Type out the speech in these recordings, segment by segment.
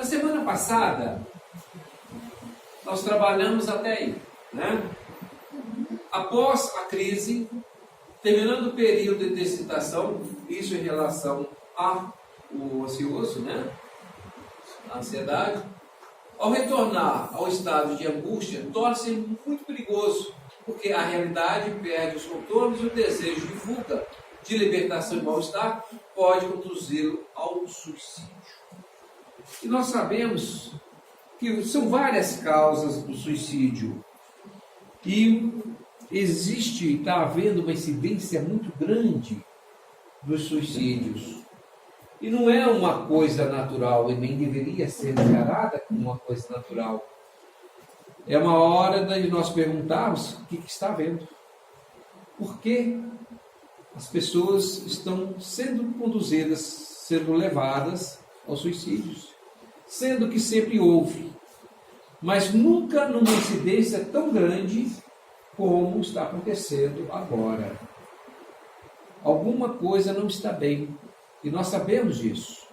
Na semana passada, nós trabalhamos até aí, né? Após a crise, terminando o período de excitação, isso em relação ao ansioso, né? A ansiedade, ao retornar ao estado de angústia, torna-se muito perigoso, porque a realidade perde os contornos e o desejo de fuga, de libertação e mal-estar, pode conduzi-lo ao suicídio. E nós sabemos que são várias causas do suicídio. E está havendo uma incidência muito grande dos suicídios. E não é uma coisa natural, e nem deveria ser encarada como uma coisa natural. É uma hora de nós perguntarmos o que está havendo. Por que as pessoas estão sendo conduzidas, sendo levadas aos suicídios? Sendo que sempre houve, mas nunca numa incidência tão grande como está acontecendo agora. Alguma coisa não está bem, e nós sabemos disso.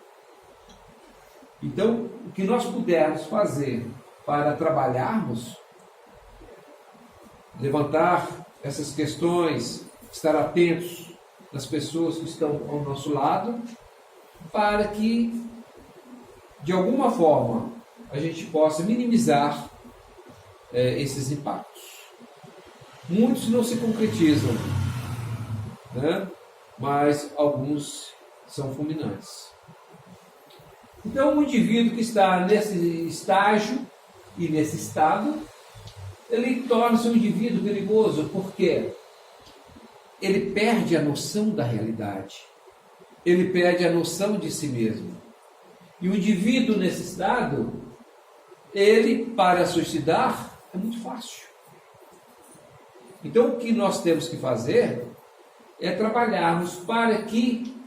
Então, o que nós pudermos fazer para trabalharmos, levantar essas questões, estar atentos nas pessoas que estão ao nosso lado, para que, de alguma forma, a gente possa minimizar esses impactos. Muitos não se concretizam, né? Mas alguns são fulminantes. Então, o indivíduo que está nesse estágio e nesse estado, ele torna-se um indivíduo perigoso, porque ele perde a noção da realidade, ele perde a noção de si mesmo. E o indivíduo nesse estado, ele, para suicidar, é muito fácil. Então, o que nós temos que fazer é trabalharmos para que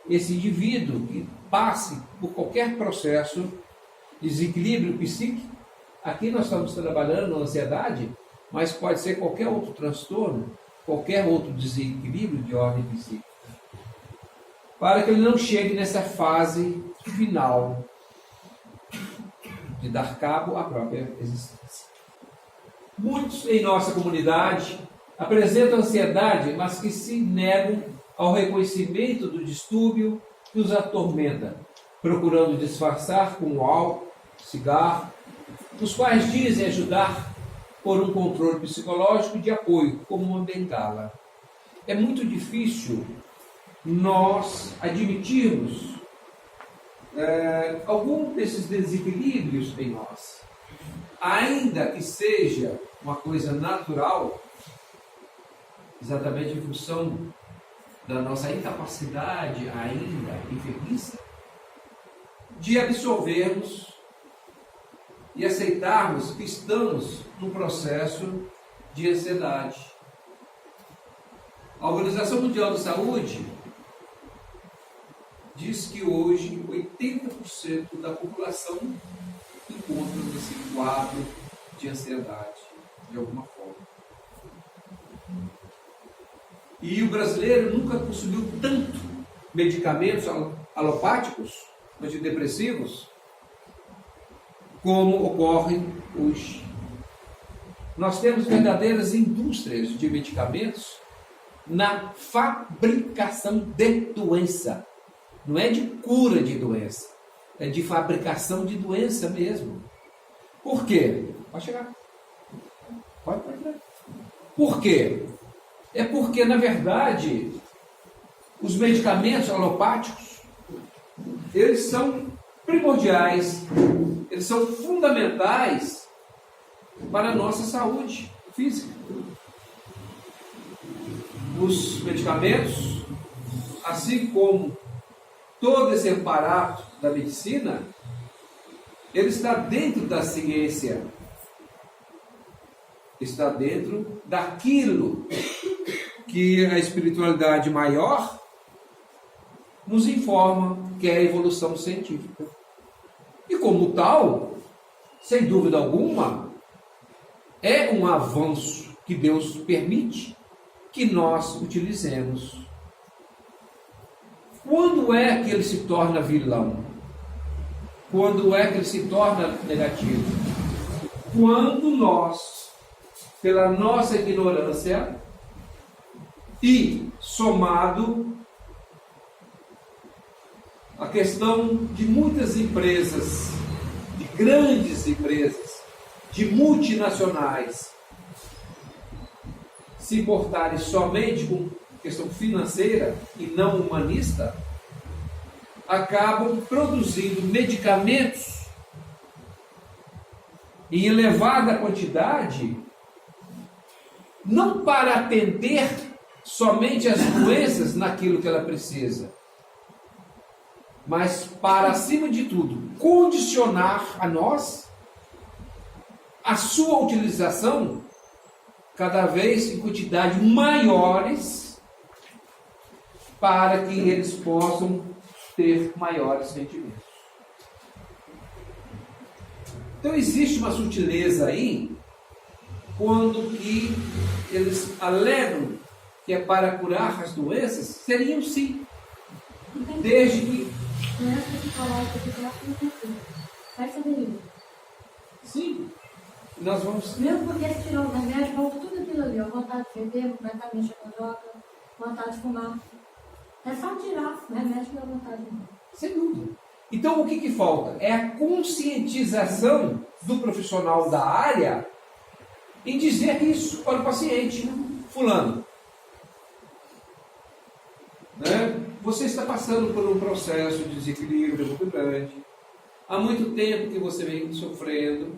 esse indivíduo que passe por qualquer processo de desequilíbrio psíquico, aqui nós estamos trabalhando na ansiedade, mas pode ser qualquer outro transtorno, qualquer outro desequilíbrio de ordem psíquica, para que ele não chegue nessa fase final de dar cabo à própria existência. Muitos em nossa comunidade apresentam ansiedade, mas que se negam ao reconhecimento do distúrbio que os atormenta, procurando disfarçar com o álcool, cigarro, os quais dizem ajudar por um controle psicológico de apoio, como uma bengala. É muito difícil nós admitirmos algum desses desequilíbrios em nós, ainda que seja uma coisa natural, exatamente em função da nossa incapacidade ainda enfermiça, de absorvermos e aceitarmos que estamos num processo de ansiedade. A Organização Mundial da Saúde diz que hoje 80% da população encontra nesse quadro de ansiedade, de alguma forma. E o brasileiro nunca consumiu tanto medicamentos alopáticos, antidepressivos, como ocorre hoje. Nós temos verdadeiras indústrias de medicamentos na fabricação de doença. Não é de cura de doença, é de fabricação de doença mesmo. Por quê? Pode chegar. Pode chegar. Por quê? É porque, na verdade, os medicamentos alopáticos, eles são primordiais, eles são fundamentais para a nossa saúde física. Os medicamentos, assim como todo esse aparato da medicina, ele está dentro da ciência, está dentro daquilo que a espiritualidade maior nos informa, que é a evolução científica. E como tal, sem dúvida alguma, é um avanço que Deus permite que nós utilizemos. Quando é que ele se torna vilão? Quando é que ele se torna negativo? Quando nós, pela nossa ignorância e somado a questão de muitas empresas, de grandes empresas, de multinacionais, se importarem somente com questão financeira e não humanista, acabam produzindo medicamentos em elevada quantidade, não para atender somente as doenças naquilo que ela precisa, mas para, acima de tudo, condicionar a nós a sua utilização cada vez em quantidades maiores, para que eles possam ter maiores rendimentos. Então existe uma sutileza aí, quando que eles alegam que é para curar as doenças, seriam sim, desde que... Sim, nós vamos... Mesmo porque se tirar o remédio, volta tudo aquilo ali, ó, vontade de beber, vontade de mexer com droga, vontade de fumar. É só tirar o remédio da vontade de fumar. Sem dúvida. Então o que falta? É a conscientização do profissional da área em dizer isso para o paciente. Fulano, né? Você está passando por um processo de desequilíbrio muito grande. Há muito tempo que você vem sofrendo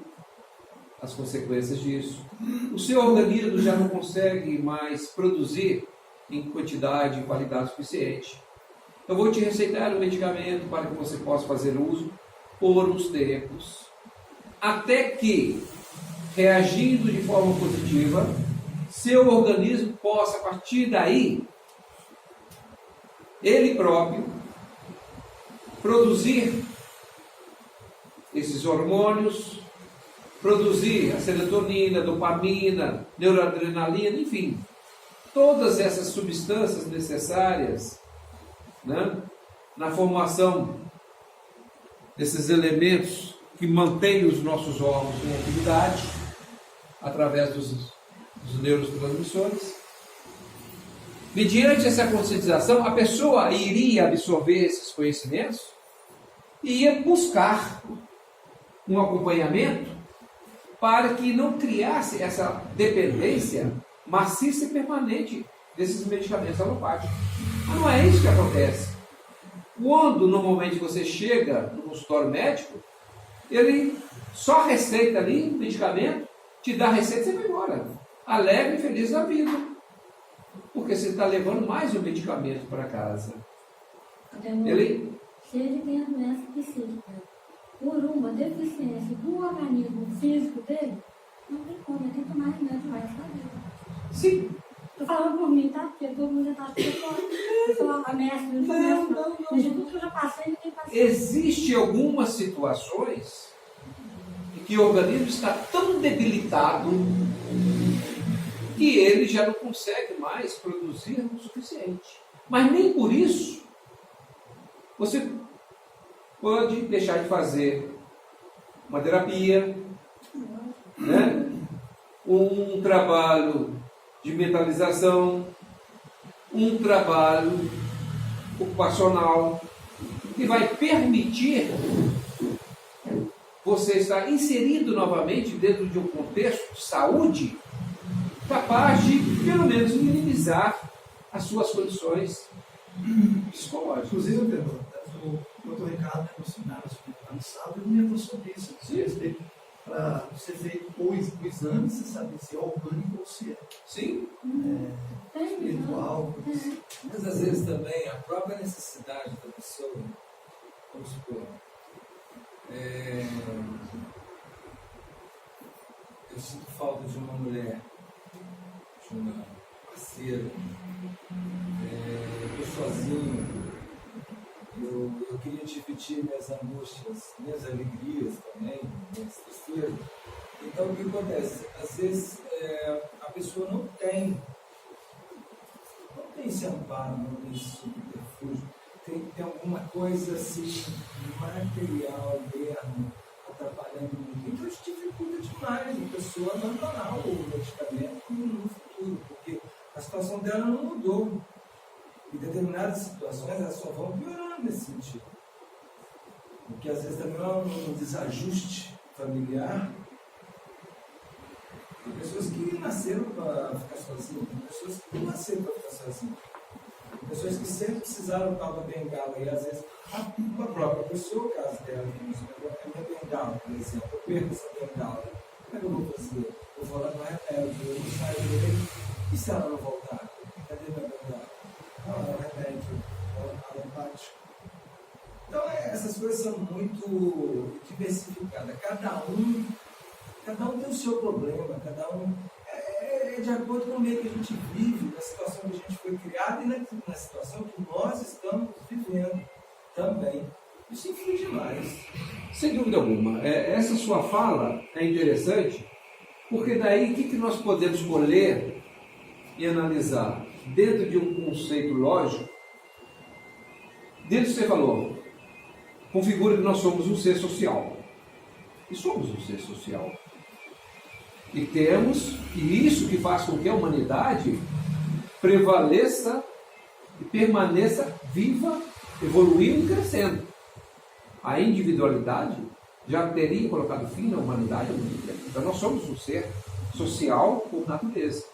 as consequências disso. O seu organismo já não consegue mais produzir em quantidade e qualidade suficiente. Eu vou te receitar um medicamento para que você possa fazer uso por uns tempos, até que, reagindo de forma positiva, seu organismo possa, a partir daí, ele próprio, produzir esses hormônios, produzir a serotonina, dopamina, neuroadrenalina, enfim, todas essas substâncias necessárias, né, na formação desses elementos que mantêm os nossos órgãos em atividade, através dos neurotransmissores. Mediante essa conscientização, a pessoa iria absorver esses conhecimentos e ia buscar um acompanhamento para que não criasse essa dependência maciça e permanente desses medicamentos alopáticos. Mas não é isso que acontece. Quando normalmente você chega no consultório médico, ele só receita ali um medicamento, te dá a receita e você vai embora, alegre e feliz da vida. Porque você está levando mais um medicamento para casa. Se ele tem a doença psíquica, por uma deficiência do organismo físico dele, não tem como, ele tem que tomar remédio mais na vida. Sim. Estou falando por mim, tá? Porque todo mundo já está achando que eu sou a mestre, não. Tudo que eu já passei, ninguém passou. Existem algumas situações em que o organismo está tão debilitado que ele já não consegue mais produzir o suficiente. Mas nem por isso você pode deixar de fazer uma terapia, né? Um trabalho de mentalização, um trabalho ocupacional, que vai permitir você estar inserido novamente dentro de um contexto de saúde capaz de, pelo menos, minimizar as suas condições psicológicas. Inclusive, o Dr. Ricardo, no seminário no sábado, ele me falou sobre isso. Para você ver o exame, você sabe se é orgânico ou se é. Sim. Espiritual. Mas às vezes também a própria necessidade da pessoa, vamos supor, eu sinto falta de uma mulher, de uma parceira, eu estou sozinho, eu queria dividir minhas angústias, minhas alegrias também, minhas tristezas. Então o que acontece? Às vezes a pessoa não tem esse amparo, não tem esse subterfúgio, tem alguma coisa assim material dentro pessoa abandonar o medicamento no futuro, porque a situação dela não mudou. Em determinadas situações, elas só vão piorando nesse sentido. Porque às vezes também é um desajuste familiar. Tem pessoas que nasceram para ficar sozinhas, tem pessoas que não nasceram para ficar sozinhas. Tem pessoas que sempre precisaram de uma bengala, e às vezes a própria pessoa, o caso dela, é minha bengala, por exemplo, eu perco essa bengala. Como é que eu vou fazer? Eu vou lá no remédio, eu não saio dele, e se ela não voltar? Cadê minha bengala? Não, é o remédio, é alopático. Então, essas coisas são muito diversificadas. Cada um tem o seu problema, cada um é de acordo com o meio que a gente vive, na situação que a gente foi criado e na situação que nós estamos vivendo também. Isso influi demais. Sem dúvida alguma. Essa sua fala é interessante, porque daí o que nós podemos colher e analisar dentro de um conceito lógico? Dentro do que você falou, configura que nós somos um ser social. E somos um ser social. E isso que faz com que a humanidade prevaleça e permaneça viva, evoluindo e crescendo. A individualidade já teria colocado fim na humanidade há muito tempo. Então nós somos um ser social por natureza.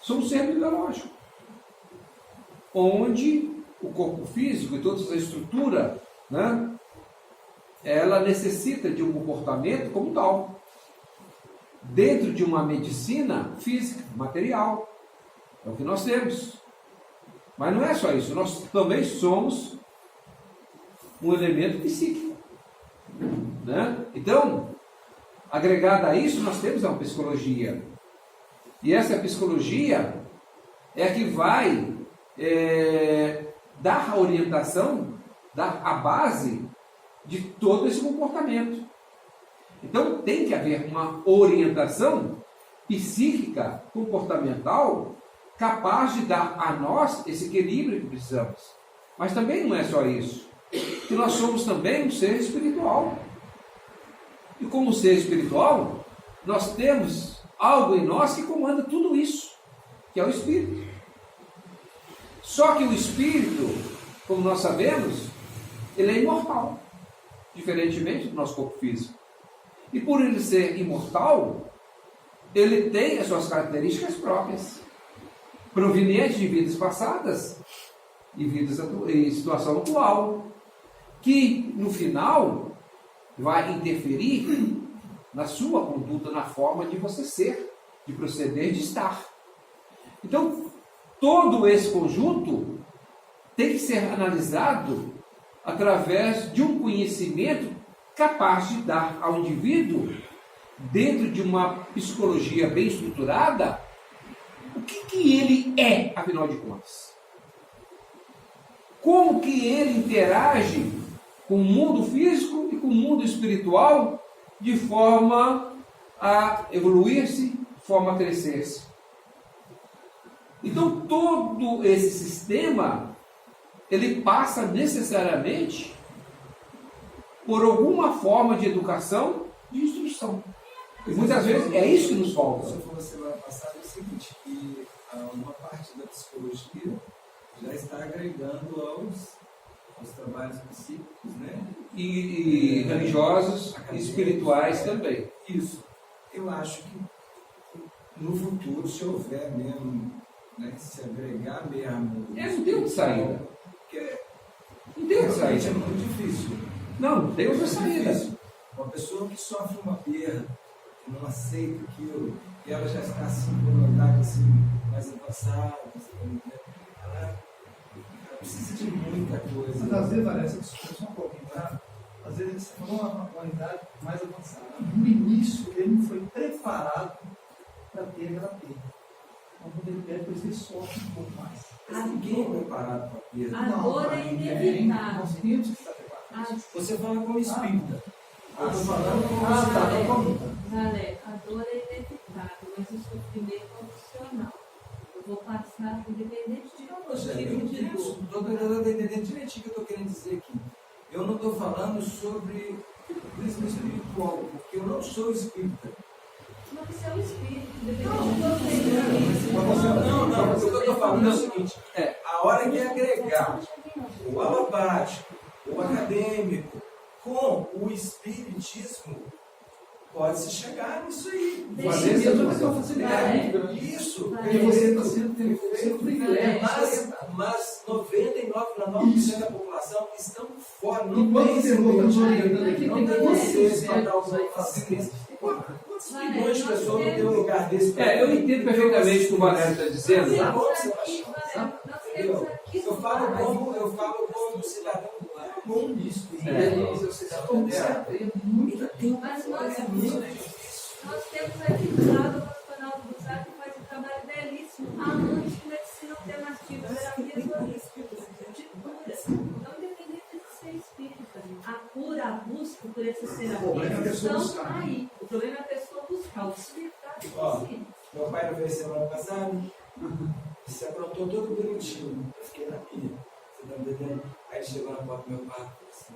Somos um ser biológico, onde o corpo físico e toda essa estrutura, né, ela necessita de um comportamento como tal, dentro de uma medicina física, material. É o que nós temos. Mas não é só isso, nós também somos um elemento psíquico, né? Então, agregado a isso, nós temos uma psicologia. E essa psicologia é a que vai dar a orientação, dar a base de todo esse comportamento. Então tem que haver uma orientação psíquica, comportamental, capaz de dar a nós esse equilíbrio que precisamos. Mas também não é só isso, que nós somos também um ser espiritual. E como ser espiritual, nós temos algo em nós que comanda tudo isso, que é o Espírito. Só que o Espírito, como nós sabemos, ele é imortal, diferentemente do nosso corpo físico. E por ele ser imortal, ele tem as suas características próprias, provenientes de vidas passadas e situação atual, que no final vai interferir na sua conduta, na forma de você ser, de proceder, de estar. Então, todo esse conjunto tem que ser analisado através de um conhecimento capaz de dar ao indivíduo, dentro de uma psicologia bem estruturada, o que ele é, afinal de contas. Como que ele interage com o mundo físico e com o mundo espiritual de forma a evoluir-se, de forma a crescer-se. Então, todo esse sistema, ele passa necessariamente por alguma forma de educação, de instrução. E muitas vezes é isso que nos falta. Você falou semana passada o seguinte, que uma parte da psicologia já está agregando aos trabalhos psíquicos, né? E religiosos, e espirituais também. Isso. Eu acho que no futuro, se houver mesmo, né, se agregar mesmo... Não tem outra saída. Porque não tem outra saída. É muito difícil. Não tem outra saída. Uma pessoa que sofre uma perda, que não aceita aquilo, e ela já está assim, com uma idade assim, mais avançada, ela precisa de muita coisa. Mas às vezes, parece que só um pouquinho, tá? Às vezes você falou uma idade mais avançada. No início, ele não foi preparado para ter aquela perda. Então, quando ele perde, depois ele sofre um pouco mais. Mas ninguém é preparado para a perda. A dor é inevitável. Nós temos que estar preparados. Você fala como espírita. Eu estou falando como Galera, a dor é inevitável, mas o sofrimento é opcional. Eu vou passar independente de tipo de dor. Estou tentando entender direitinho o que eu estou querendo dizer aqui. Eu não estou falando sobre o prisma espiritual, porque eu não sou espírita. que isso é o espírito. Não, o que eu estou falando é o seguinte: a hora que agregar o alopático, o acadêmico, com o espiritismo, pode-se chegar nisso aí. Fazer mesmo vai ter uma facilidade muito grande. Isso, Porque você está sendo privilégio. mas 99,9% da população estão fora. Não Enquanto tem você está orientando aqui, não tem vocês para dar os facilidades. Quantos milhões de pessoas não tem um lugar desse? Eu entendo perfeitamente o que o Valério está dizendo. Eu falo como cidadão com isso. Mas nós temos aqui do lado o Hospital do Rosário que faz um trabalho belíssimo há anos de medicina alternativa, terapias holísticas, de cura, não independente de ser espírita. A cura, a busca por essas terapias estão aí. O problema é a pessoa buscar o despertar de consciência. Meu pai não veio semana passada, se aprontou todo bonitinho. Eu fiquei na minha. Você está entendendo? Aí ele chegou na porta do meu quarto e falou assim: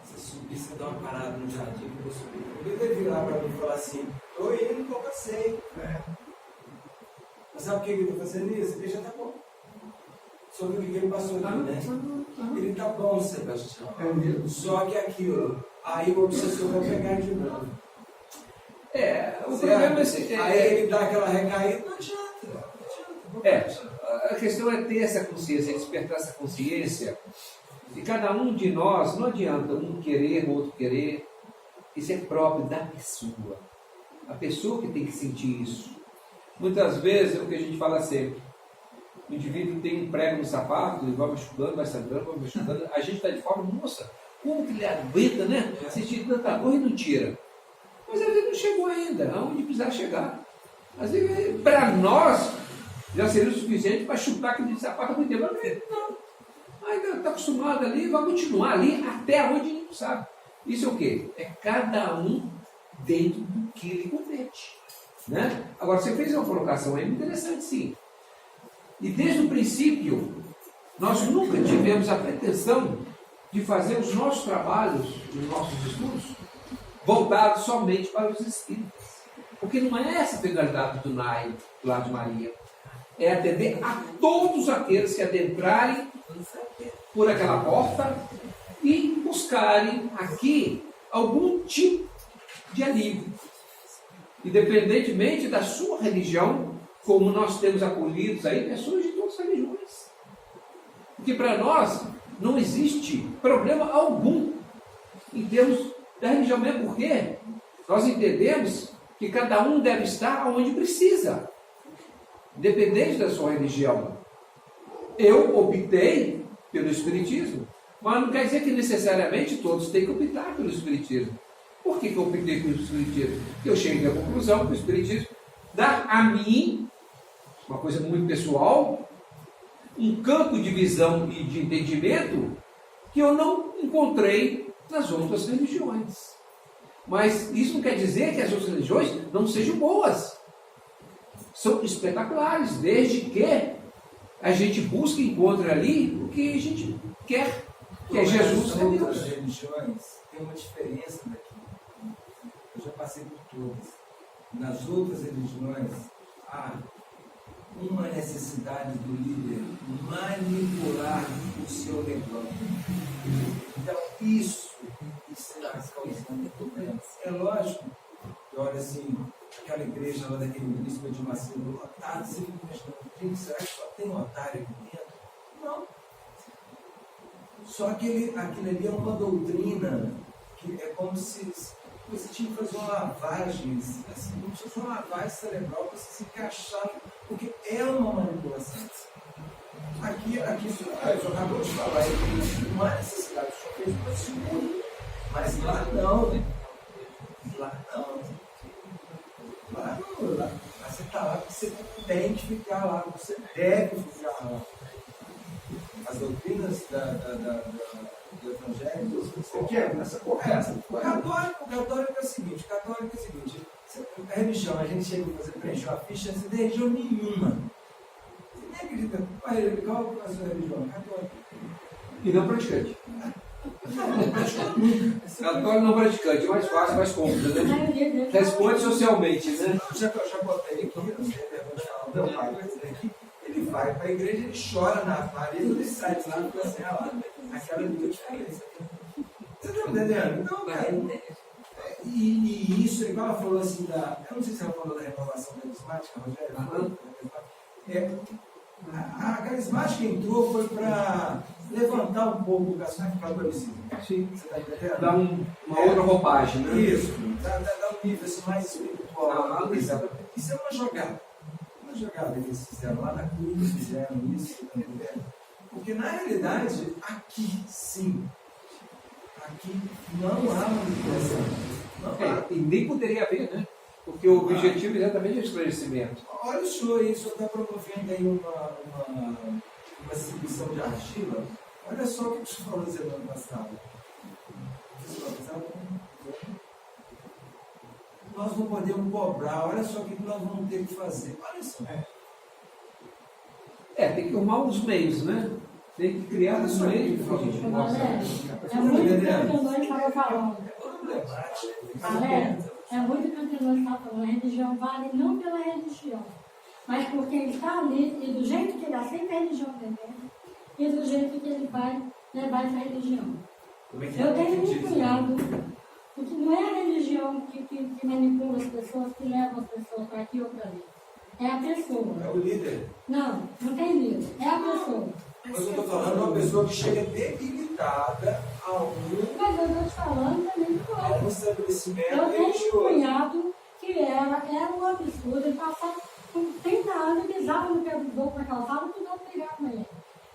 você subir, você dá uma parada no jardim que eu vou subir. Ele deve virar para mim e falar assim: estou indo que eu passei. Mas sabe por que ele está fazendo isso? Ele já está bom. Só viu o que ele passou aqui, né? Ele está bom, Sebastião. Só que aquilo, aí o obsessor vai pegar de novo. O problema é assim. Aí ele dá aquela recaída, não adianta. A questão é ter essa consciência, despertar essa consciência. E cada um de nós, não adianta um querer, o outro querer. Isso é próprio da pessoa. A pessoa que tem que sentir isso. Muitas vezes é o que a gente fala sempre. O indivíduo tem um prego no sapato, ele vai machucando, vai sangrando, vai machucando. A gente está de forma, moça, como que ele aguenta, né? Assistir tanta dor e não tira. Mas às vezes não chegou ainda, aonde precisar chegar. Às vezes, para nós, já seria o suficiente para chutar aquele sapato muito tempo. Mas não. Ainda está acostumado ali, vai continuar ali até onde ele não sabe. Isso é o quê? É cada um dentro do que ele comete. Né? Agora, você fez uma colocação aí interessante, sim. E desde o princípio, nós nunca tivemos a pretensão de fazer os nossos trabalhos, os nossos estudos, voltados somente para os espíritas. Porque não é essa a finalidade do NAI, do Lar de Maria. É atender a todos aqueles que adentrarem por aquela porta e buscarem aqui algum tipo de alívio. Independentemente da sua religião, como nós temos acolhidos aí pessoas de todas as religiões. Porque para nós não existe problema algum em termos da religião, mesmo porque nós entendemos que cada um deve estar onde precisa, independente da sua religião. Eu optei pelo Espiritismo, mas não quer dizer que necessariamente todos têm que optar pelo Espiritismo. Por que eu optei pelo Espiritismo? Porque eu cheguei à conclusão que o Espiritismo dá a mim, uma coisa muito pessoal, um campo de visão e de entendimento que eu não encontrei nas outras religiões. Mas isso não quer dizer que as outras religiões não sejam boas. São espetaculares, desde que a gente busque e encontre ali o que a gente quer, que é Jesus. As outras religiões têm uma diferença daqui. Eu já passei por todas. Nas outras religiões, há uma necessidade do líder manipular o seu negócio. Então, isso está causando problemas. É lógico que, olha assim, aquela igreja lá daquele ministro de Macedo lotada, você fica imaginando, será que só tem um otário aqui dentro? Não. Só que aquilo ali é uma doutrina que é como se você tinha que fazer uma lavagem, assim, como se fosse uma lavagem cerebral para você se encaixar, porque é uma manipulação. Aqui o senhor acabou de falar, não há necessidade, o senhor fez uma segunda, mas lá não. Lá você está lá porque você tem que ficar lá, você deve ficar lá. As doutrinas do Evangelho, você quer nessa correta. O católico é o seguinte, a religião, a gente chega a fazer preencher a ficha sem ter religião nenhuma. Você nem acredita, qual é a sua religião? Católica. E não praticante. Católico não praticante, mais fácil, mais cômodo, né? Responde socialmente, né? Já botei aqui, meu pai vai dizer aqui, ele vai para a igreja, ele chora na parede, ele sai de lá e fica assim, lá, aquela diferença. Você está me entendendo? Não, cara. E isso, igual ela falou assim, eu não sei se ela falou da renovação carismática, Rogério, a carismática entrou foi para levantar um pouco o carismático. Sim. Você está entendendo? Dá uma outra roupagem, né? Isso, dá um nível assim, mais espiritual. Isso é uma jogada. Uma jogada que eles fizeram lá na cruz, fizeram isso, tá entendendo? Porque na realidade, aqui sim. Aqui não há manipulação. E nem poderia haver, né? Porque o objetivo exatamente é o esclarecimento. Olha o senhor aí, o senhor está promovendo aí uma exibição de argila. Olha só o que o senhor falou semana passada. Nós não podemos cobrar, olha só o que nós vamos ter que fazer. Olha só. Tem que arrumar uns meios, né? Tem que criar uns meios para a gente mostrar. É muito que o nós estava falando. Galera, é muito que o nós estava falando. A religião vale não pela religião, mas porque ele está ali e do jeito que ele aceita a religião também, e do jeito que ele vai levar essa religião. Eu tenho um cunhado, porque não é a religião que manipula as pessoas, que leva as pessoas para aqui ou para ali. É a pessoa. É o líder. Não tem líder. É a pessoa. Mas eu estou falando de uma pessoa que chega debilitada a Mas eu estou te falando também do outro. estabelecimento Eu tenho um religioso. cunhado que era um absurdo. Ele passava com 30 anos e pisava no pé do outro na calçada e tudo brigava com ele.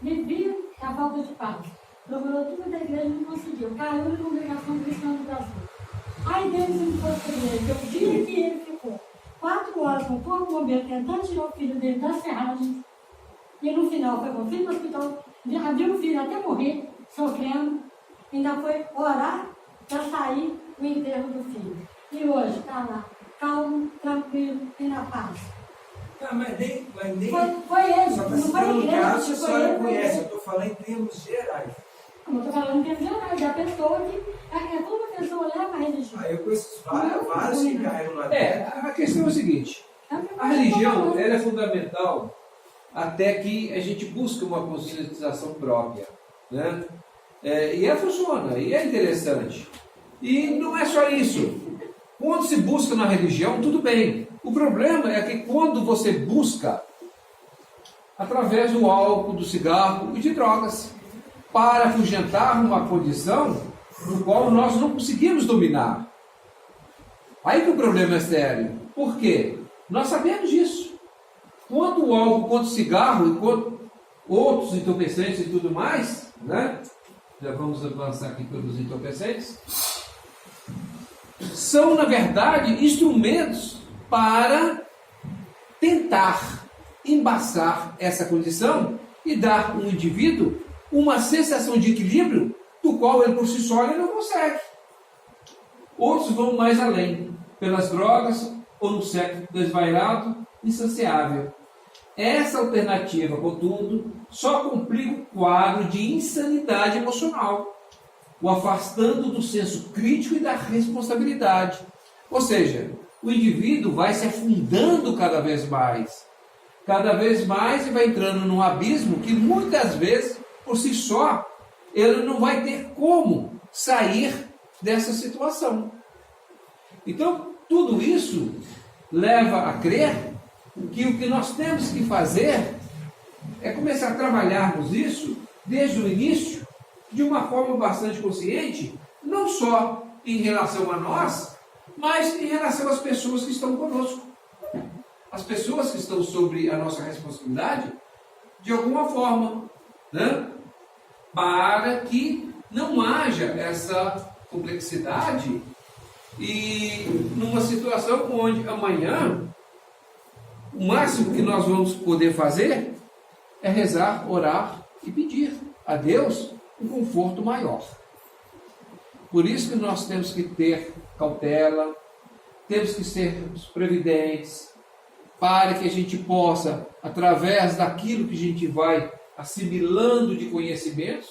Vivia a falta de paz. Procurou tudo da igreja e não conseguiu. Caiu na congregação cristã do Brasil. Aí deles ele foi para a igreja. O dia que ele ficou 4 horas com o corpo bombeiro tentando tirar o filho dele das ferragens, e no final foi com o filho no hospital, viu o filho até morrer, sofrendo, ainda foi orar para sair o enterro do filho. E hoje está lá, calmo, tranquilo e na paz. Mas nem Foi ele, só não para foi citar a um igreja, caso que a foi senhora ele. conhece, eu estou falando em termos gerais. Eu estou falando em termos gerais, da pessoa que é como a pessoa leva a religião. Eu conheço vários que caíram lá dentro. A questão é o seguinte: a religião ela é fundamental até que a gente busque uma conscientização própria, né? E ela funciona, e é interessante. E não é só isso. Quando se busca na religião, tudo bem. O problema é que quando você busca através do álcool, do cigarro e de drogas, para afugentar uma condição no qual nós não conseguimos dominar. Aí que o problema é sério. Por quê? Nós sabemos disso. Quanto o álcool, quanto o cigarro e quanto outros entorpecentes e tudo mais, né? Já vamos avançar aqui pelos entorpecentes. São, na verdade, instrumentos para tentar embaçar essa condição e dar ao indivíduo uma sensação de equilíbrio do qual ele por si só ele não consegue. Outros vão mais além, pelas drogas ou no sexo desvairado, insaciável. Essa alternativa, contudo, só complica o quadro de insanidade emocional, o afastando do senso crítico e da responsabilidade. Ou seja, o indivíduo vai se afundando cada vez mais e vai entrando num abismo que muitas vezes, por si só, ele não vai ter como sair dessa situação. Então, tudo isso leva a crer que o que nós temos que fazer é começar a trabalharmos isso desde o início, de uma forma bastante consciente, não só em relação a nós, mas em relação às pessoas que estão conosco. As pessoas que estão sobre a nossa responsabilidade, de alguma forma, né? Para que não haja essa complexidade e numa situação onde amanhã o máximo que nós vamos poder fazer é rezar, orar e pedir a Deus um conforto maior. Por isso que nós temos que ter cautela, temos que ser previdentes, para que a gente possa, através daquilo que a gente vai assimilando de conhecimentos,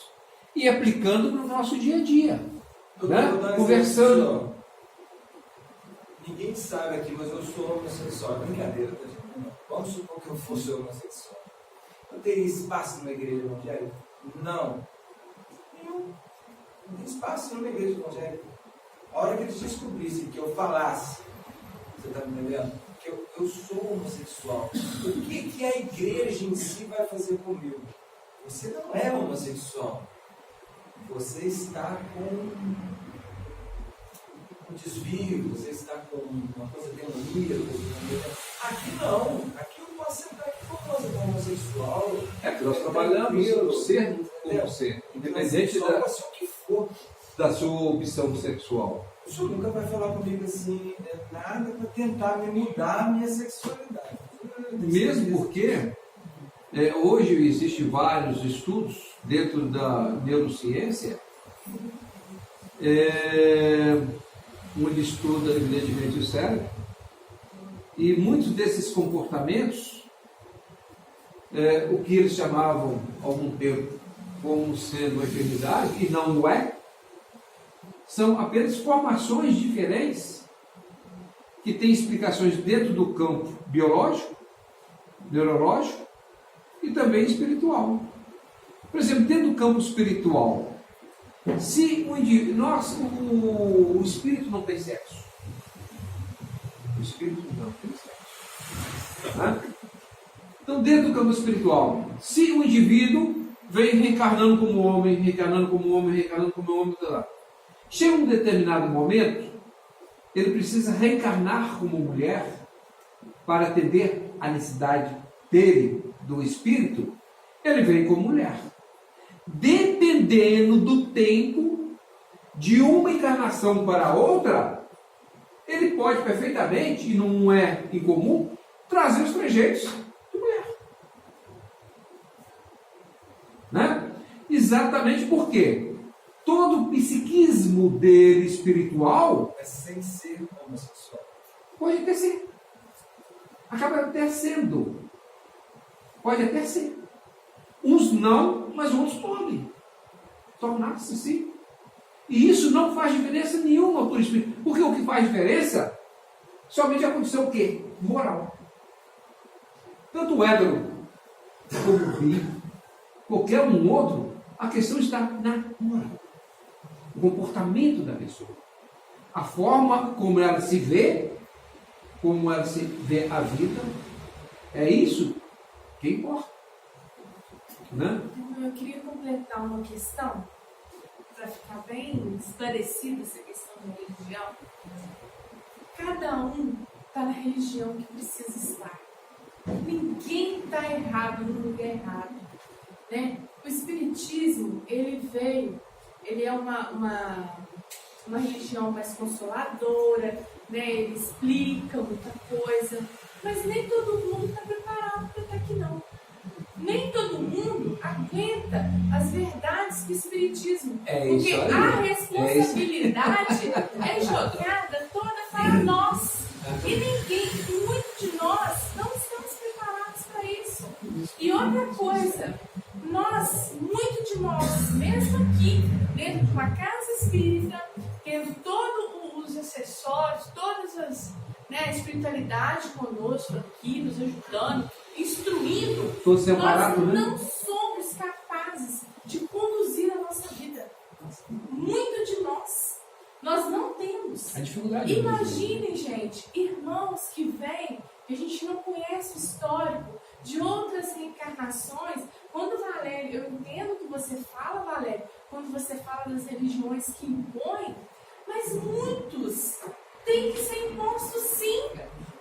e aplicando no nosso dia a dia. Eu Né? vou dar um Conversando. exemplo, ó. Ninguém sabe aqui, mas eu sou homossexual. Brincadeira, tá, gente? Vamos supor que eu fosse homossexual. Eu teria espaço numa igreja evangélica? Não. Não tem espaço numa igreja evangélica. A hora que eles descobrissem que eu falasse, você está me entendendo? Que eu sou homossexual. O que a igreja em si vai fazer comigo? Você não é homossexual. Você está com um desvio, você está com uma coisa demoníaca. Aqui não. Aqui eu posso sentar aqui com você homossexual. Que nós trabalhamos o ser como ser, independente pode ser o que for. da sua opção sexual. O senhor nunca vai falar comigo assim, nada para tentar me mudar a minha sexualidade. Mesmo porque hoje existem vários estudos dentro da neurociência, onde estuda evidentemente o cérebro, e muitos desses comportamentos, o que eles chamavam há algum tempo como sendo uma enfermidade, e não o é, são apenas formações diferentes que têm explicações dentro do campo biológico, neurológico e também espiritual. Por exemplo, dentro do campo espiritual, se o espírito não tem sexo, o espírito não tem sexo. Tá? Então, dentro do campo espiritual, se o indivíduo vem reencarnando como homem, reencarnando como homem, reencarnando como homem, chega um determinado momento, ele precisa reencarnar como mulher para atender a necessidade dele, do espírito, ele vem como mulher. Dependendo do tempo de uma encarnação para outra, ele pode perfeitamente, e não é incomum, trazer os trejeitos de mulher. Né? Exatamente porque todo o psiquismo dele espiritual É sem ser homossexual. pode até ser. Acaba até sendo. Pode até ser. Uns não, mas outros podem tornar-se sim. E isso não faz diferença nenhuma por espírito. Porque o que faz diferença somente a condição o quê? Moral. Tanto o hétero como o bi, qualquer um outro, a questão está na moral. O comportamento da pessoa. A forma como ela se vê, como ela se vê a vida, é isso que importa. Né? Eu queria completar uma questão, para ficar bem esclarecida essa questão da religião. Cada um está na religião que precisa estar. Ninguém está errado no lugar errado. Né? O Espiritismo, ele é uma religião mais consoladora, né? Ele explica muita coisa, mas nem todo mundo está preparado para estar aqui não. Nem todo mundo aguenta as verdades do Espiritismo, porque a responsabilidade é jogada toda para nós. E muitos de nós não estamos preparados para isso. E outra coisa, muitos de nós, mesmo aqui, dentro de uma casa espírita, tendo todos os acessórios, todas as espiritualidade conosco aqui, nos ajudando, instruindo, nós não somos capazes de conduzir a nossa vida. Muito de nós não temos. A dificuldade. Imaginem, gente, irmãos que vêm, que a gente não conhece o histórico de outras reencarnações. Quando Valério, eu entendo o que você fala, Valério, quando você fala das religiões que impõem, mas muitos têm que ser impostos sim,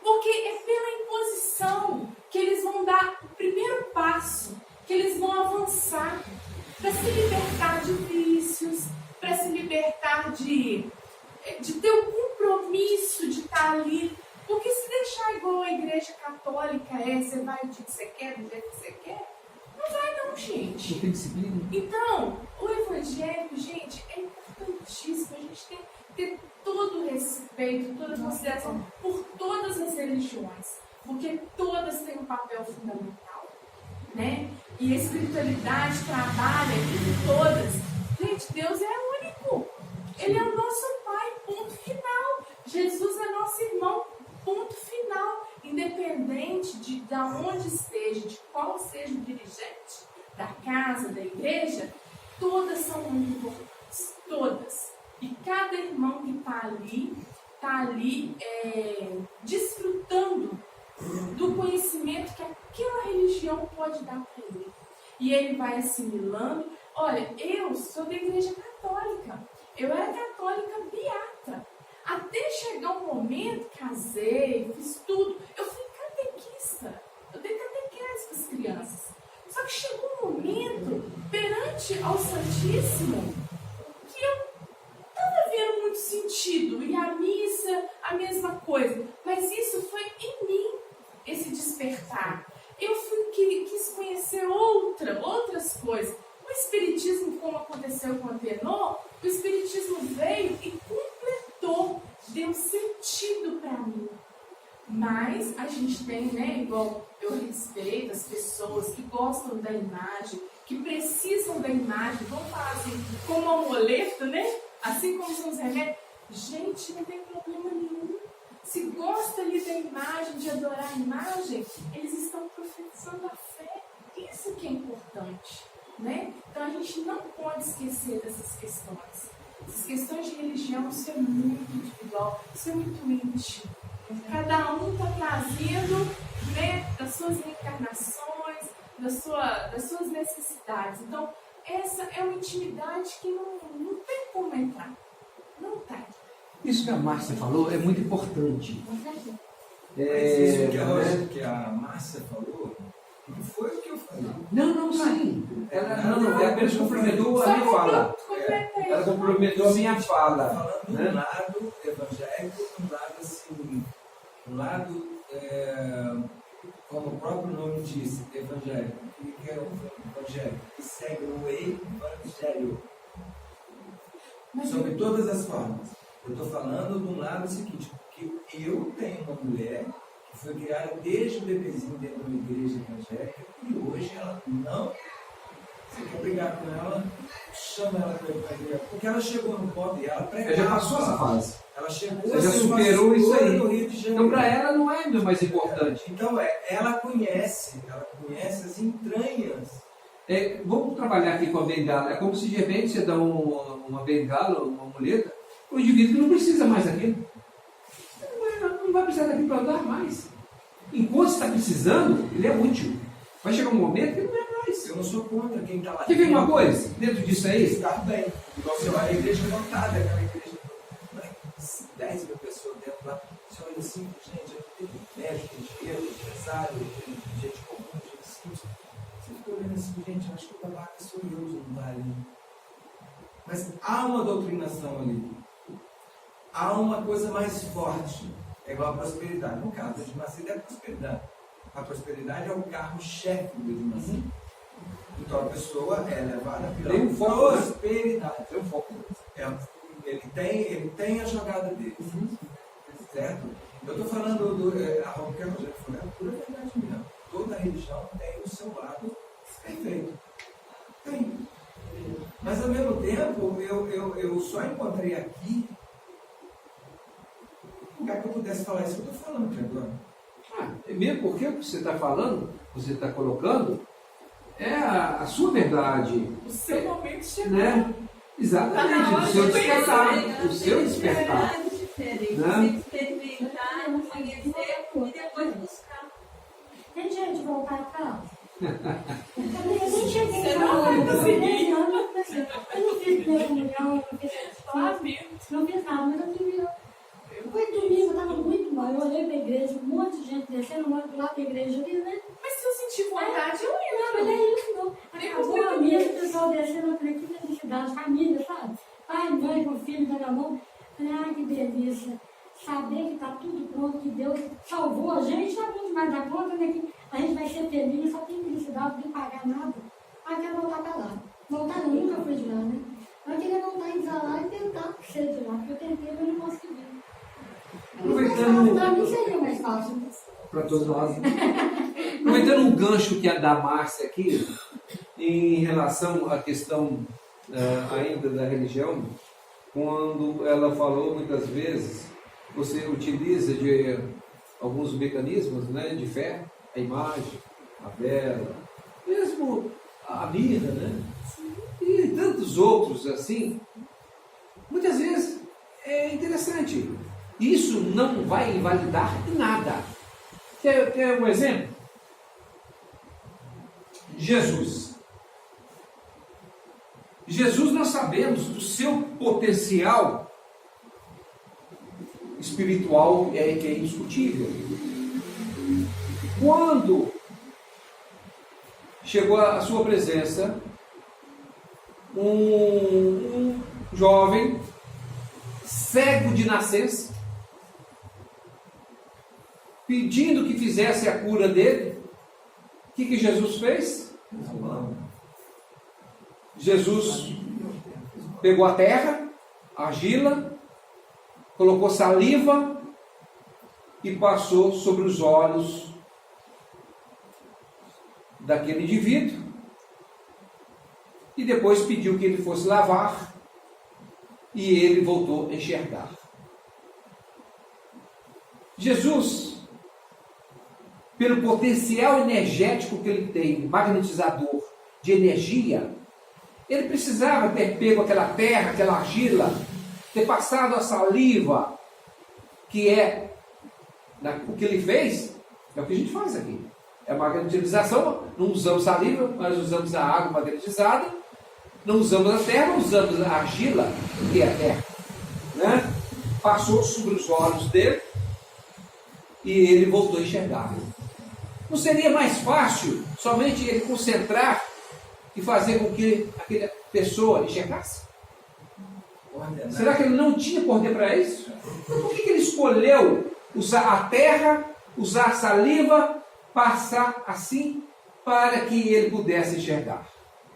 porque é pela imposição que eles vão dar o primeiro passo, que eles vão avançar para se libertar de vícios, para se libertar de ter o compromisso de estar ali. Porque se deixar igual a igreja católica você vai o dia que você quer, do jeito que você quer, não vai não, gente. Tem disciplina. Então, o evangélico, gente, é importantíssimo. A gente tem que ter todo o respeito, toda a consideração por todas as religiões, porque todas têm um papel fundamental, né? E a espiritualidade trabalha em todas Gente, Deus é único. Ele é o nosso Pai, ponto final. Jesus é nosso irmão, ponto final. Independente de onde esteja, de qual seja o dirigente da casa, da igreja, todas são muito importantes. Todas. E cada irmão que está ali desfrutando do conhecimento que aquela religião pode dar para ele. E ele vai assimilando. Olha, eu sou da igreja católica. Eu era católica beata. Até chegar um momento, casei, fiz tudo. Eu fui catequista. Eu dei catequese para as crianças. Só que chegou um momento, perante ao Santíssimo, que eu estava vendo muito sentido. E a missa, a mesma coisa. Mas isso foi em mim, esse despertar. Eu quis conhecer outras coisas. O Espiritismo, como aconteceu com a Tenor, o Espiritismo veio e completou, deu sentido para mim. Mas a gente tem, né, igual eu respeito as pessoas que gostam da imagem, que precisam da imagem, vamos falar assim, como amuleto, né? Assim como são os remédios. Gente, não tem problema nenhum. Se gosta ali da imagem, de adorar a imagem, eles estão profetizando a fé. Isso que é importante, né? Então a gente não pode esquecer dessas questões. Essas questões de religião, isso é muito individual, isso é muito íntimo. Cada um está trazendo, né, das suas reencarnações, das suas necessidades. Então, essa é uma intimidade que não tem como entrar. Não tem. Isso que a Márcia falou é muito importante. Mas isso que a Márcia falou, não foi o que eu falei. Não, sim. Ela apenas complementou a minha fala. Ela complementou a minha fala. Falando de um lado evangélico, um lado assim, como o próprio nome diz, evangélico. O que é o evangélico? Que segue o evangelho. Sobre todas as formas. Eu estou falando de um lado seguinte, porque eu tenho uma mulher que foi criada desde o bebezinho dentro de uma igreja evangélica e hoje ela não. Você quer brigar com ela, chama ela para ir para a igreja. Porque ela chegou no ponto e ela pregava. Ela já passou essa fase. Ela chegou, você já superou isso aí. No Rio de Janeiro. Então, para ela, não é o mais importante. Então, ela conhece as entranhas. Vamos trabalhar aqui com a bengala. É como se de repente você dá uma bengala, uma muleta, o indivíduo que não precisa mais daquilo. Não vai precisar daquilo para andar mais. Enquanto está precisando, ele é útil. Vai chegar um momento que não é mais. Eu não sou contra quem está lá. Quer ver uma coisa? Dentro disso aí? Está bem. Igual você olha a igreja lotada, aquela igreja. 10 mil pessoas dentro lá. Você olha assim, gente, eu tenho médico, engenheiro, empresário, gente comum, gente simples. Você fica olhando assim, gente, eu acho que o babaca sou eu, não vai ali. Mas há uma doutrinação ali. Há uma coisa mais forte. É igual a prosperidade. No caso de Macedo é a prosperidade. A prosperidade é o carro-chefe do Edir Macedo. Então a pessoa é levada pela prosperidade. Tem um foco. Ele tem a jogada dele. Certo? Eu estou falando a Rogério falou, é a pura verdade mesmo. Toda religião tem o seu lado perfeito. Tem. Mas ao mesmo tempo, eu só encontrei aqui um lugar que eu pudesse falar isso que eu estou falando aqui agora. Mesmo porque o que você está falando, você está colocando, é a sua verdade. O seu momento chegou. Né? Exatamente, o seu despertar. O seu despertar. Né? Experimentar, conhecer e depois buscar. Tem jeito de voltar a casa? Eu nem cheguei Você em não casa, vai eu conseguir. eu não fiz comunhão, não fiz não fiz nada, mas eu queria. Foi domingo, estava muito mal. Eu olhei para a igreja, um monte de gente descendo, um monte do lado da igreja ali, né? Mas se eu sentir vontade, eu ia. Não, mas é isso, não. Acabou a mesa, o pessoal descendo, eu falei, que felicidade, família, sabe? Pai, mãe, com o filho, dando a mão. Falei, que delícia. Saber que está tudo pronto, que Deus salvou a gente, tá bom demais da conta, né? Que a gente vai ser feliz, só tem felicidade, não tem que pagar nada. Aí quero voltar para lá. Voltar não, nunca fui de lá, né? Mas eu queria voltar em lá e tentar ser de lá, porque eu tentei, mas não consegui. Aproveitando. Para mim seria mais fácil. Para todos nós. Aproveitando um gancho que é da Márcia aqui, em relação à questão ainda da religião, quando ela falou muitas vezes, você utiliza de alguns mecanismos, né, de fé, a imagem, a vela, mesmo a mirra, né? E tantos outros assim. Muitas vezes é interessante. Isso não vai invalidar em nada. Quer um exemplo? Jesus. Jesus, nós sabemos do seu potencial espiritual, que é indiscutível. Quando chegou à sua presença um jovem cego de nascença, pedindo que fizesse a cura dele, o que Jesus fez? Jesus pegou a terra, a argila, colocou saliva e passou sobre os olhos daquele indivíduo e depois pediu que ele fosse lavar e ele voltou a enxergar. Jesus, pelo potencial energético que ele tem, magnetizador de energia, ele precisava ter pego aquela terra, aquela argila, ter passado a saliva, que é o que ele fez, é o que a gente faz aqui. É a magnetização, não usamos saliva, mas usamos a água magnetizada, não usamos a terra, não usamos a argila, que é a terra. Né? Passou sobre os olhos dele e ele voltou a enxergar. Não seria mais fácil somente ele concentrar e fazer com que aquela pessoa enxergasse? Será que ele não tinha poder para isso? Por que ele escolheu usar a terra, usar a saliva, passar assim para que ele pudesse enxergar?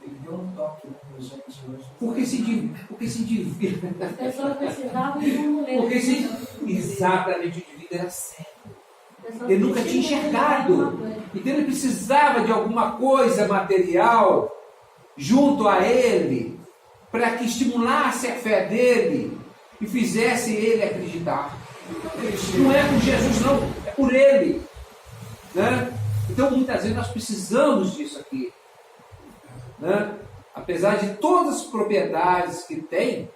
Ele deu um toque na gente hoje. Porque se divide. As pessoas precisavam de um mulher. Porque se exatamente o indivíduo era cego. Ele nunca tinha enxergado. Então ele precisava de alguma coisa material junto a ele para que estimulasse a fé dele e fizesse ele acreditar. Não é por Jesus não, é por ele. Né? Então muitas vezes nós precisamos disso aqui. Né? Apesar de todas as propriedades que tem,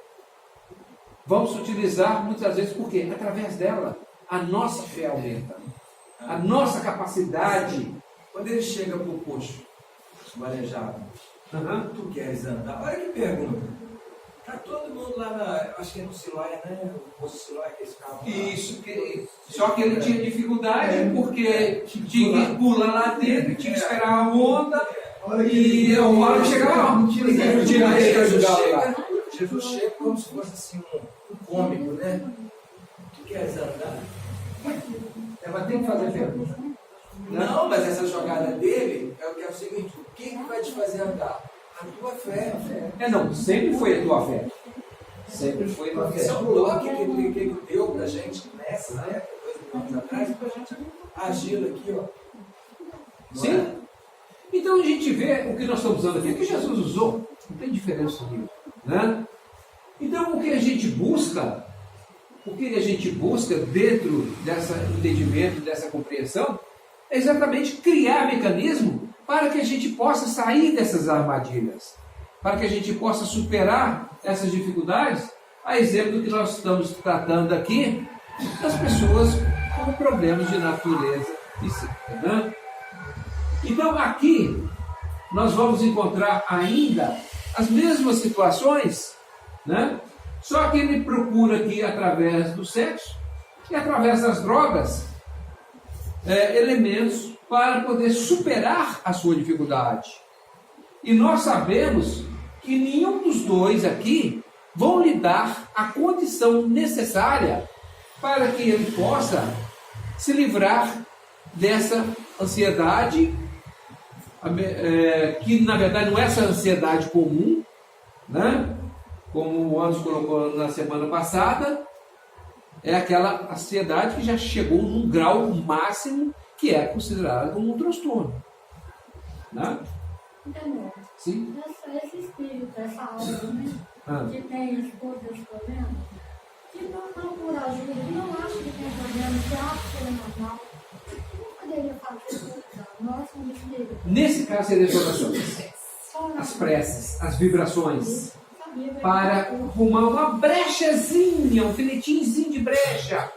vamos utilizar muitas vezes porque através dela a nossa fé aumenta, a nossa capacidade. Quando ele chega para o coxo, manejado, tu queres andar? Olha que pergunta. Está todo mundo lá acho que é no Siloé, né? O posto Siloé que eles ficavam lá. Isso, só que ele tinha dificuldade porque tinha que pular lá dentro, tinha que esperar a onda. E a hora que chegava lá, Jesus chega como se fosse assim um cômico, né? Tu queres andar? Ela tem que fazer pergunta. Não, mas essa jogada dele é o seguinte: o que vai te fazer andar? A tua fé. Não, sempre foi a tua fé. Sempre foi a tua fé. Esse é um toque que ele deu pra gente nessa época, 2 anos atrás, pra gente agir aqui, ó. Sim. Então a gente vê o que nós estamos usando aqui, o que Jesus usou, não tem diferença nenhuma. Né? Então o que a gente busca dentro desse entendimento, dessa compreensão, é exatamente criar mecanismo para que a gente possa sair dessas armadilhas, para que a gente possa superar essas dificuldades, a exemplo do que nós estamos tratando aqui, das pessoas com problemas de natureza física. Né? Então aqui nós vamos encontrar ainda as mesmas situações, né? Só que ele procura aqui através do sexo e através das drogas elementos para poder superar a sua dificuldade. E nós sabemos que nenhum dos dois aqui vão lhe dar a condição necessária para que ele possa se livrar dessa ansiedade, que na verdade não é essa ansiedade comum, né? Como o Anderson colocou na semana passada, é aquela ansiedade que já chegou num grau máximo que é considerada como um transtorno. Né? Entendeu? Sim? Esse espírito, essa alma, né? Ah. Que tem todos os problemas, que não procura ajuda, que não acha que tem problema, que acha que é normal. Não poderia fazer coisa. Nós somos espíritos. Nesse caso seria as orações, as preces, as vibrações, para arrumar uma brechazinha, um filetinhozinho de brecha,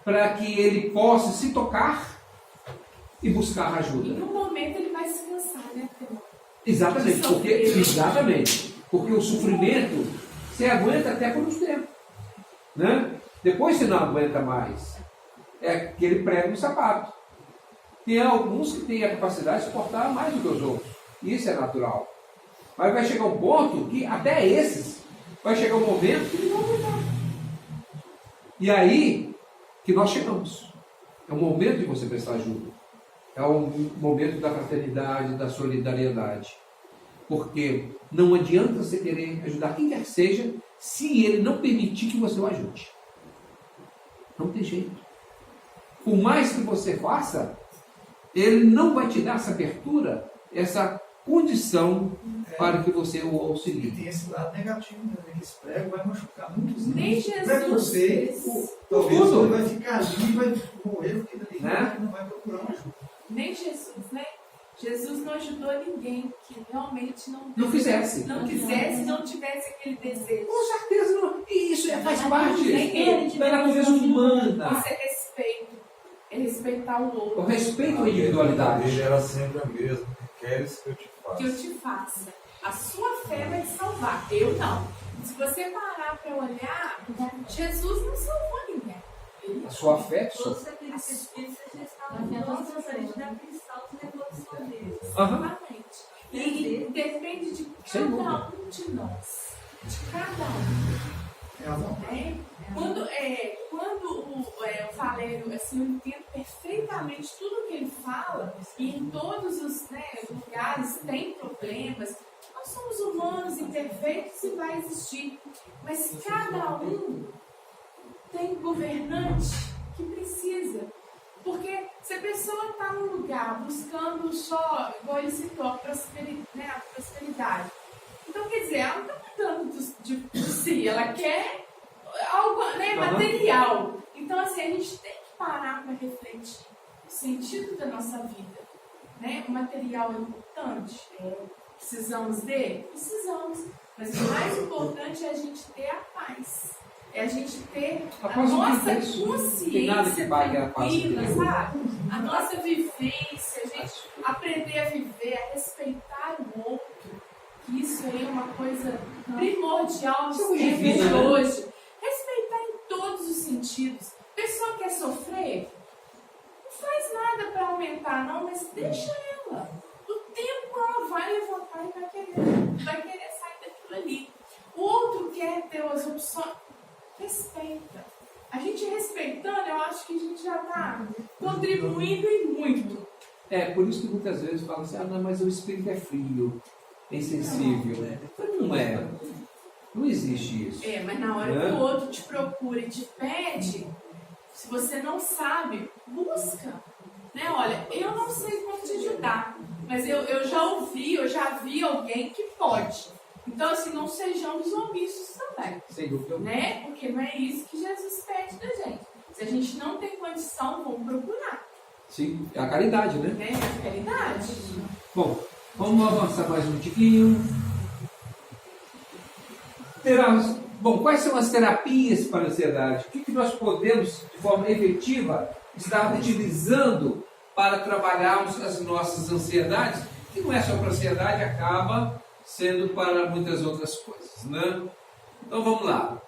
para que ele possa se tocar e buscar ajuda. Em um momento ele vai se cansar, né, Pedro? Exatamente, porque o sofrimento você aguenta até por uns tempos, né? Depois você não aguenta mais, é aquele prego no sapato. Tem alguns que têm a capacidade de suportar mais do que os outros, isso é natural, mas vai chegar um ponto que até esses vai chegar um momento que eles vão aguentar, e aí que nós chegamos. É o momento de você prestar ajuda. É o momento da fraternidade, da solidariedade. Porque não adianta você querer ajudar quem quer que seja, se ele não permitir que você o ajude. Não tem jeito. Por mais que você faça, ele não vai te dar essa abertura, essa condição para que você o E auxilie. tem esse lado negativo, né? Que esse prego vai machucar muitos anos. Nem Jesus Preconceito, fez. talvez Tudo. ele vai ficar ali e vai morrer porque dali Né? não vai procurar uma ajuda. Nem Jesus, né? Jesus não ajudou ninguém que realmente Não fizesse. não quisesse, não tivesse aquele desejo. Com certeza não. E isso faz parte ele da natureza humana. Isso é respeito. É respeitar o O outro. respeito à Ele individualidade. era sempre a mesma. Que queres que eu te faça? Que eu te faça. A sua fé vai te salvar. Eu não. Se você parar para olhar, Jesus não salvou ninguém. Ele A sua fé te Todos sofre. aqueles espíritos já estavam prontos para gente dar aquele salto na evolução deles. Aham. Exatamente. E depende de Sem dúvida. cada um de nós. De cada um. É a vontade. Né? Quando o Valério, assim, eu entendo perfeitamente tudo que ele fala, e em todos os, né, lugares tem problemas. Nós somos humanos, imperfeitos e vai existir. Mas cada um tem governante que precisa. Porque se a pessoa está num lugar buscando só, igual ele citou, a prosperidade. Então, quer dizer, ela não está cuidando de si, ela quer algo, né, material. Então, assim, a gente tem que parar para refletir o sentido da nossa vida. Né? O material é importante? Precisamos dele? Precisamos. Mas o mais importante é a gente ter a paz. É a gente ter a paz não nossa tem preço. Não tem nada que consciência pague a paz tranquila, interior. sabe? A nossa vivência, a gente aprender a viver, a respeitar o outro. Isso aí é uma coisa primordial nos Isso é tempos divino, de né? hoje. Respeitar em todos os sentidos. A pessoa quer sofrer, não faz nada para aumentar, não, mas deixa ela. O tempo ela vai levantar e vai querer sair daquilo ali. O outro quer ter as opções. Respeita. A gente respeitando, eu acho que a gente já está contribuindo e muito. Por isso que muitas vezes falam assim, não, mas o espírito é frio, é insensível. Não é. Não existe isso. Mas na hora que o outro te procura e te pede, se você não sabe, busca. Né? Olha, eu não sei como te ajudar, mas eu já vi alguém que pode. Então, assim, não sejamos omissos também. Sem dúvida. Né? Porque não é isso que Jesus pede da gente. Se a gente não tem condição, vamos procurar. Sim, é a caridade, né? Né? É a caridade. Bom, vamos avançar mais um tiquinho. Bom, quais são as terapias para a ansiedade? O que nós podemos, de forma efetiva, estar utilizando para trabalharmos as nossas ansiedades? Que não é só para a ansiedade, acaba sendo para muitas outras coisas, né? Então vamos lá.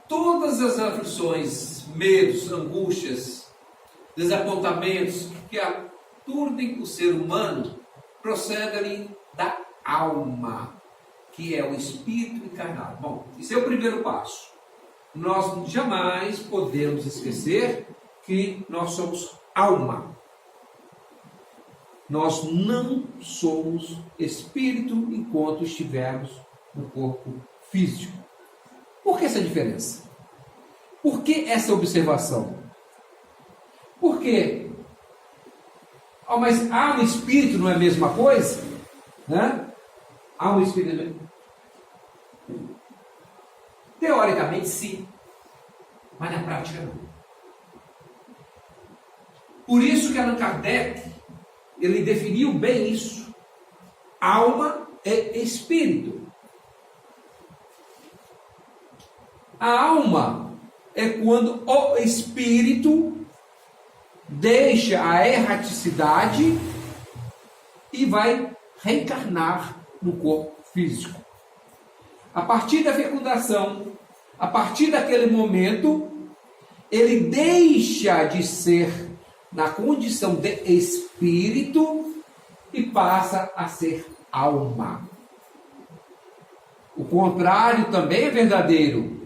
Todas as aflições, medos, angústias, desapontamentos que aturdem o ser humano procedem da alma, que é o espírito encarnado. Bom, esse é o primeiro passo. Nós jamais podemos esquecer que nós somos alma. Nós não somos espírito enquanto estivermos no corpo físico. Por que essa diferença? Por que essa observação? Porque, mas alma e espírito não é a mesma coisa? né? Alma e espírito. Teoricamente, sim. Mas na prática, não. Por isso que Allan Kardec, ele definiu bem isso. Alma é espírito. A alma é quando o espírito deixa a erraticidade e vai reencarnar no corpo físico. A partir da fecundação, a partir daquele momento, ele deixa de ser na condição de espírito e passa a ser alma. O contrário também é verdadeiro.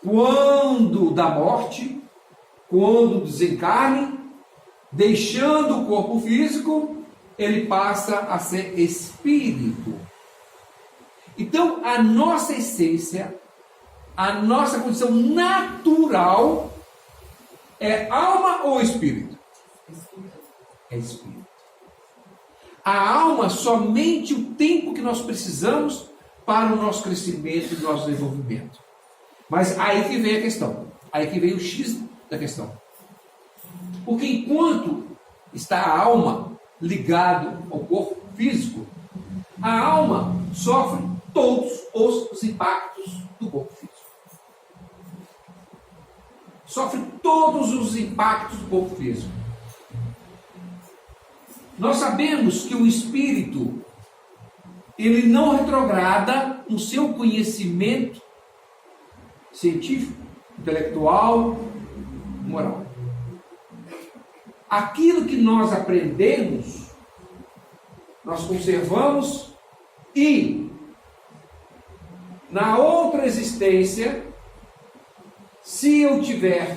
Quando da morte, quando desencarne, deixando o corpo físico, ele passa a ser espírito. Então, a nossa essência, a nossa condição natural é alma ou espírito? É espírito. A alma somente o tempo que nós precisamos para o nosso crescimento e o nosso desenvolvimento. Mas aí que vem a questão. Aí que vem o X da questão. Porque enquanto está a alma ligado ao corpo físico, a alma sofre todos os impactos do corpo físico. Sofre todos os impactos do corpo físico. Nós sabemos que o espírito, ele não retrograda no seu conhecimento científico, intelectual, moral. Aquilo que nós aprendemos, nós conservamos e, na outra existência, se eu tiver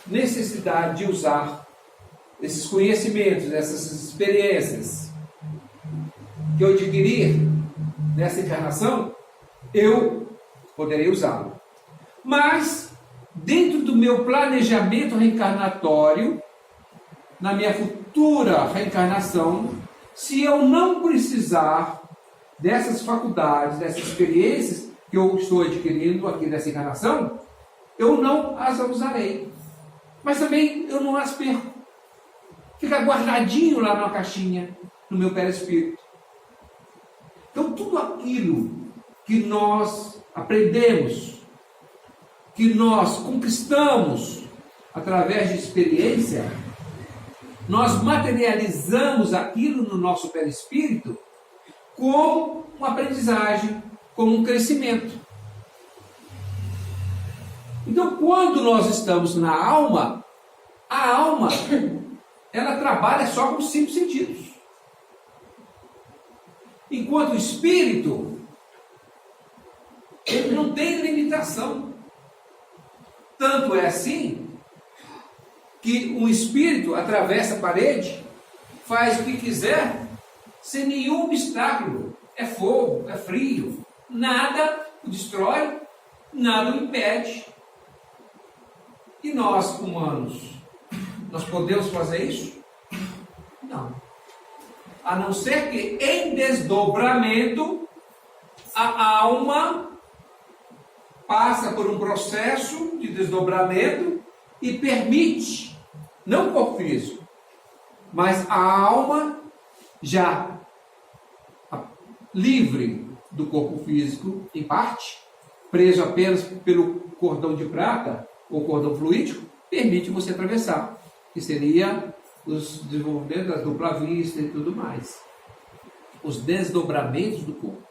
necessidade de usar esses conhecimentos, essas experiências que eu adquirir nessa encarnação, eu poderei usá-lo. Mas, dentro do meu planejamento reencarnatório, na minha futura reencarnação, se eu não precisar dessas faculdades, dessas experiências que eu estou adquirindo aqui nessa encarnação, eu não as usarei. Mas também eu não as perco. Fica guardadinho lá na caixinha, no meu perispírito. Então, tudo aquilo que nós aprendemos, que nós conquistamos através de experiência, nós materializamos aquilo no nosso perispírito como uma aprendizagem, como um crescimento. Então, quando nós estamos na alma, a alma, ela trabalha só com os 5 sentidos. Enquanto o espírito, ele não tem limitação. Tanto é assim que um espírito atravessa a parede, faz o que quiser, sem nenhum obstáculo. É fogo, é frio, nada o destrói, nada o impede. E nós, humanos, nós podemos fazer isso? Não. A não ser que em desdobramento a alma passa por um processo de desdobramento e permite, não o corpo físico, mas a alma já livre do corpo físico, em parte, preso apenas pelo cordão de prata ou cordão fluídico, permite você atravessar, que seria os desenvolvimentos da dupla vista e tudo mais. Os desdobramentos do corpo.